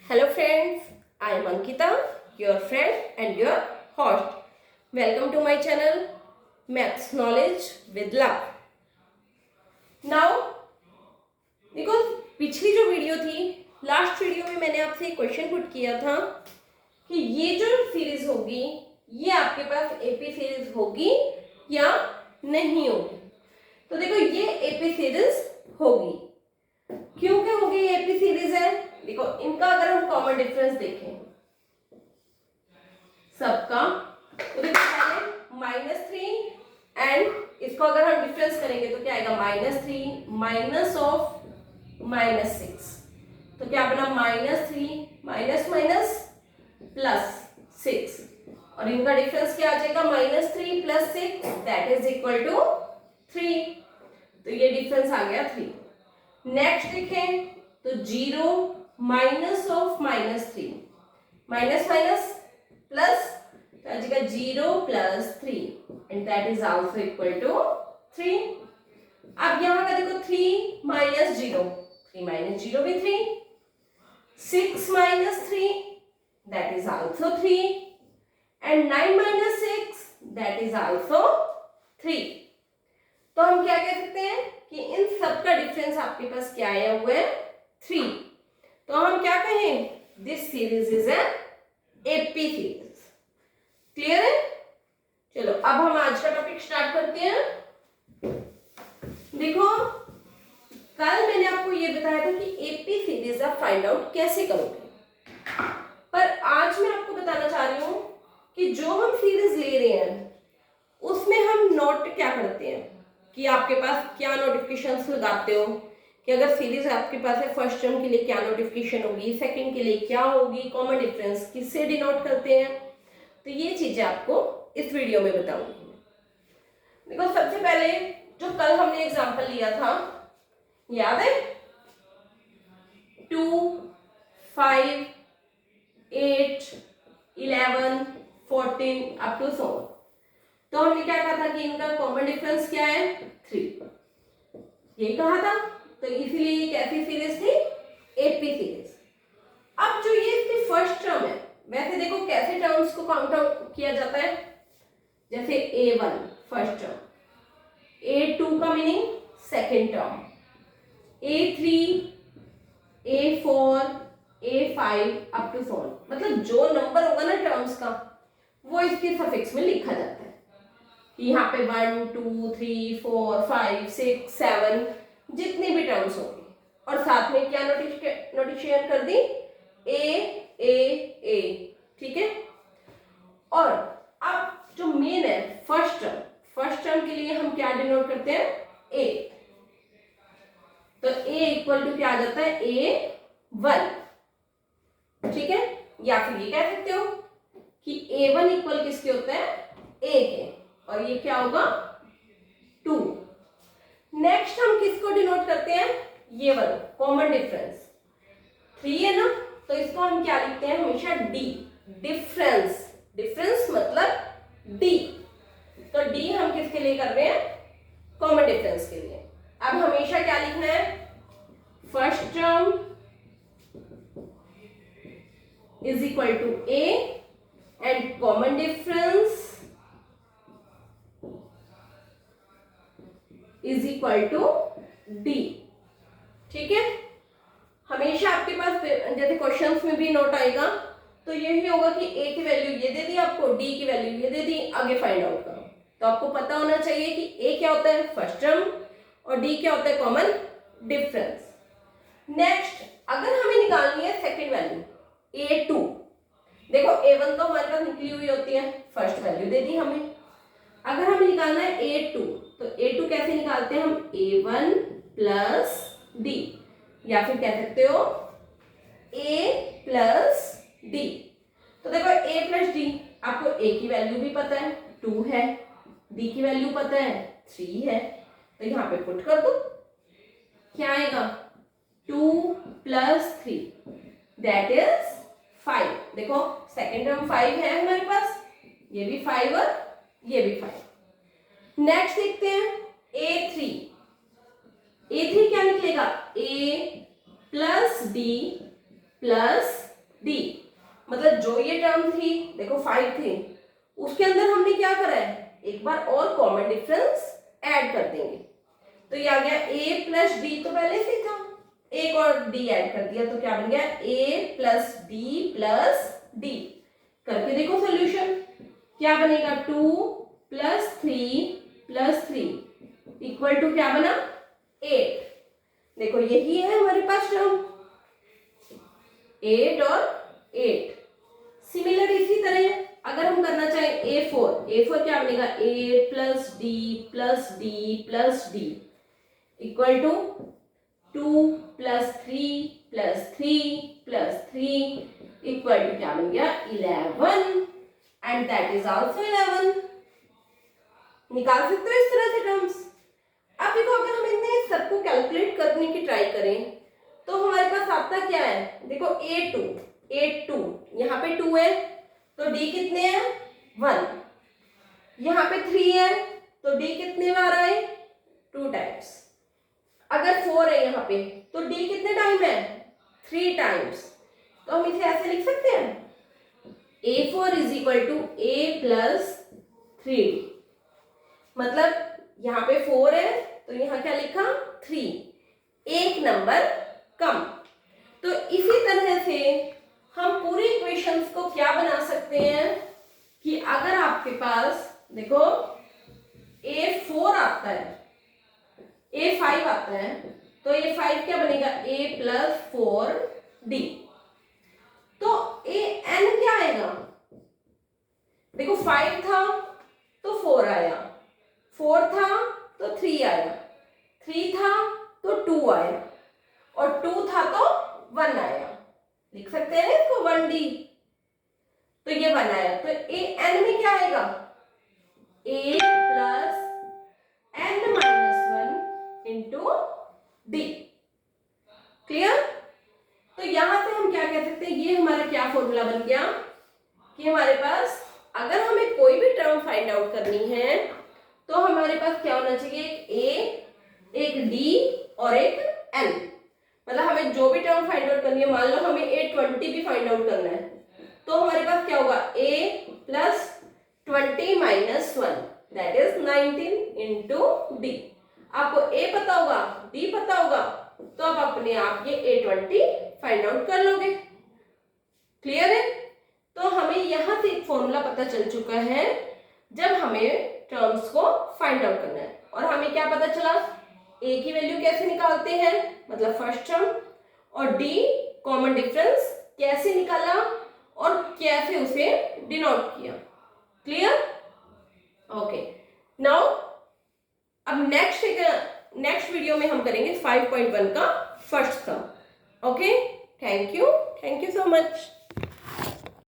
Hello friends, I am Ankita, your friend and your host. Welcome to my channel Maths Knowledge with Love. Now, देखो पिछली जो video थी, last video में मैंने आपसे एक क्वेश्चन पुट किया था कि ये जो सीरीज होगी ये आपके पास एपी सीरीज होगी या नहीं होगी। तो देखो ये एपी सीरीज होगी। क्यों क्या होगी ये एपी सीरीज है? देखो इनका अगर हम कॉमन डिफरेंस देखें सबका, तो देखो पहले -3 एंड इसको अगर हम डिफरेंस करेंगे तो क्या आएगा -3 माइनस ऑफ -6। तो क्या बना -3 माइनस माइनस +6 और इनका डिफरेंस क्या आ जाएगा -3 + 6 दैट इज इक्वल टू 3। तो ये डिफरेंस आ गया 3। नेक्स्ट देखें तो 0 minus of -3 minus minus plus तो आ जाएगा 0 + 3 and that is also equal to 3। अब यहां का देखो 3 - 0 3 - 0 भी 3 6 - 3 that is also 3 and 9 - 6 that is also 3। तो हम क्या कह सकते हैं कि इन सब का डिफरेंस आपके पास क्या आया हुआ है 3। तो हम क्या कहें this series is an AP series. Clear है? चलो अब हम आज का टॉपिक स्टार्ट करते हैं। देखो कल मैंने आपको ये बताया था कि एपी सीरीज आप फाइंड आउट कैसे करोगे, पर आज मैं आपको बताना चाह रही हूं कि जो हम सीरीज ले रहे हैं उसमें हम नोट क्या करते हैं कि आपके पास क्या नोटिफिकेशंस लगाते हो कि अगर सीरीज आपके पास है फर्स्ट टर्म के लिए क्या नोटिफिकेशन होगी, सेकंड के लिए क्या होगी, कॉमन डिफरेंस किससे डिनोट करते हैं। तो ये चीजें आपको इस वीडियो में बताऊंगी। देखो सबसे पहले जो कल हमने एग्जांपल लिया था याद है 2 5 8 11 14 अप टू 7। तो हमने क्या कहा था कि इनका कॉमन डिफरेंस क्या है 3, यही कहा था। तो इसीलिए ये कैसी सीरीज थी एपी सीरीज। अब जो ये इसकी फर्स्ट टर्म है, वैसे देखो कैसे टर्म्स को काउंट आउट किया जाता है, जैसे A1 फर्स्ट टर्म, A2 का meaning second term, A3 A4 A5 up to 7। मतलब जो नंबर होगा ना टर्म्स का वो इसके सफिक्स में लिखा जाता है। यहाँ पे 1 2 3 4 5 6 7 जितनी भी टर्म्स होंगी और साथ में क्या नोटिफिकेशन कर दी ए। ठीक है। और अब जो मेन है फर्स्ट टर्म के लिए हम क्या डिनोट करते हैं ए। तो ए इक्वल टू क्या आ जाता है A1। ठीक है, या फिर ये कह सकते हो कि A1 इक्वल किसके होता है A के, और ये क्या होगा 2। नेक्स्ट हम किसको डिनोट करते हैं ये वाला कॉमन डिफरेंस 3 है ना, तो इसको हम क्या लिखते हैं हमेशा D डिफरेंस मतलब D। तो D हम किसके लिए कर रहे हैं कॉमन डिफरेंस के लिए। अब हमेशा क्या लिखना है first term is equal to A and common difference is equal to D। ठीक है, हमेशा आपके पास जैसे क्वेश्चंस में भी नोट आएगा तो यही होगा कि A की वैल्यू ये दे दी आपको, D की वैल्यू ये दे दी, आगे फाइंड आउट करो। तो आपको पता होना चाहिए कि A क्या होता है फर्स्ट टर्म और D क्या होता है कॉमन डिफरेंस। नेक्स्ट अगर हमें निकालनी है सेकेंड वैल्यू A2, देखो A1 तो हमारे पास निकली हुई होती है, फर्स्ट वैल्यू दे दी हमें। अगर हमें निकालना है A2 तो A2 कैसे निकालते हैं हम A1 + D, या फिर कह सकते हो A + D। तो देखो A + D, आपको A की वैल्यू भी पता है 2 है, D की वैल्यू पता है 3 है, तो यहाँ पे पुट कर दो क्या आएगा 2 + 3 दैट इज 5। देखो सेकेंड टर्म 5 है हमारे पास, ये भी 5 और ये भी 5। नेक्स्ट देखते हैं A3 क्या निकलेगा A + D + डी, मतलब जो ये टर्म थी देखो 5 थी, उसके अंदर हमने क्या करा है, एक बार और कॉमन डिफरेंस ऐड कर देंगे। तो ये आ गया a प्लस डी, तो पहले से ही था, एक और d ऐड कर दिया तो क्या बन गया a plus D plus D. करके देखो सॉल्यूशन, क्या बनेगा 2 प्लस 3 प्लस 3 इक्वल टू क्या बना 8। देखो यही है हमारे पास टर्म 8 और 8। सिमिलर इसी तरह अगर हम करना चाहें a4 क्या बनेगा a plus D plus D plus D equal to 2 plus 3 plus 3 plus 3 equal to क्या बन गया 11 एंड दैट इज आल्सो 11। निकाल सकते हो इस तरह से टर्म्स। अब देखो अगर हम इन्हें सबको कैलकुलेट करने की ट्राई करें तो हमारे पास आता क्या है, देखो a2 यहाँ पे 2 है तो d कितने हैं 1, यहाँ पे 3 है तो d कितने बार आए 2 टाइम्स। अगर 4 है यहाँ पे तो d कितने टाइम है 3 टाइम्स। तो हम इसे ऐसे लिख सकते हैं a4 is equal to a plus 3d, मतलब यहाँ पे 4 है तो यहाँ क्या लिखा 3, एक नंबर कम। तो इसी तरह से हम पूरी इक्वेशंस को क्या बना सकते हैं कि अगर आपके पास देखो a4 आता है a5 आता है तो a5 क्या बनेगा a प्लस 4d, तो an क्या आएगा, देखो 5 था तो 4 आया, 4 था तो 3 आया, 3 था तो 2 आया और 2 था तो 1 आया। लिख सकते हैं इसको 1d, तो ये 1 आया तो an में क्या आएगा a plus n minus 1 into d। Clear. तो यहां से हम क्या कह सकते हैं, ये हमारा क्या फॉर्मूला बन गया कि हमारे पास अगर हमें कोई भी टर्म फाइंड आउट करनी है तो हमारे पास क्या होना चाहिए, एक a एक d और एक n। मतलब हमें जो भी टर्म फाइंड आउट करनी है, मान लो हमें a20 भी फाइंड आउट करना है तो हमारे पास क्या होगा a plus 20 minus 1 that is 19 into d। आपको a पता होगा d पता होगा तो आप अपने आप ये a20 फाइंड आउट कर लोगे। क्लियर है। तो हमें यहां से एक फॉर्मूला पता चल चुका है जब हमें टर्म्स को फाइंड आउट करना है। और हमें क्या पता चला, a की वैल्यू कैसे निकालते हैं, मतलब फर्स्ट टर्म, और d कॉमन डिफरेंस कैसे निकाला और कैसे उसे डिनोट किया। क्लियर। ओके, नाउ अब नेक्स्ट वीडियो में हम करेंगे 5.1 का first term. Okay, thank you so much.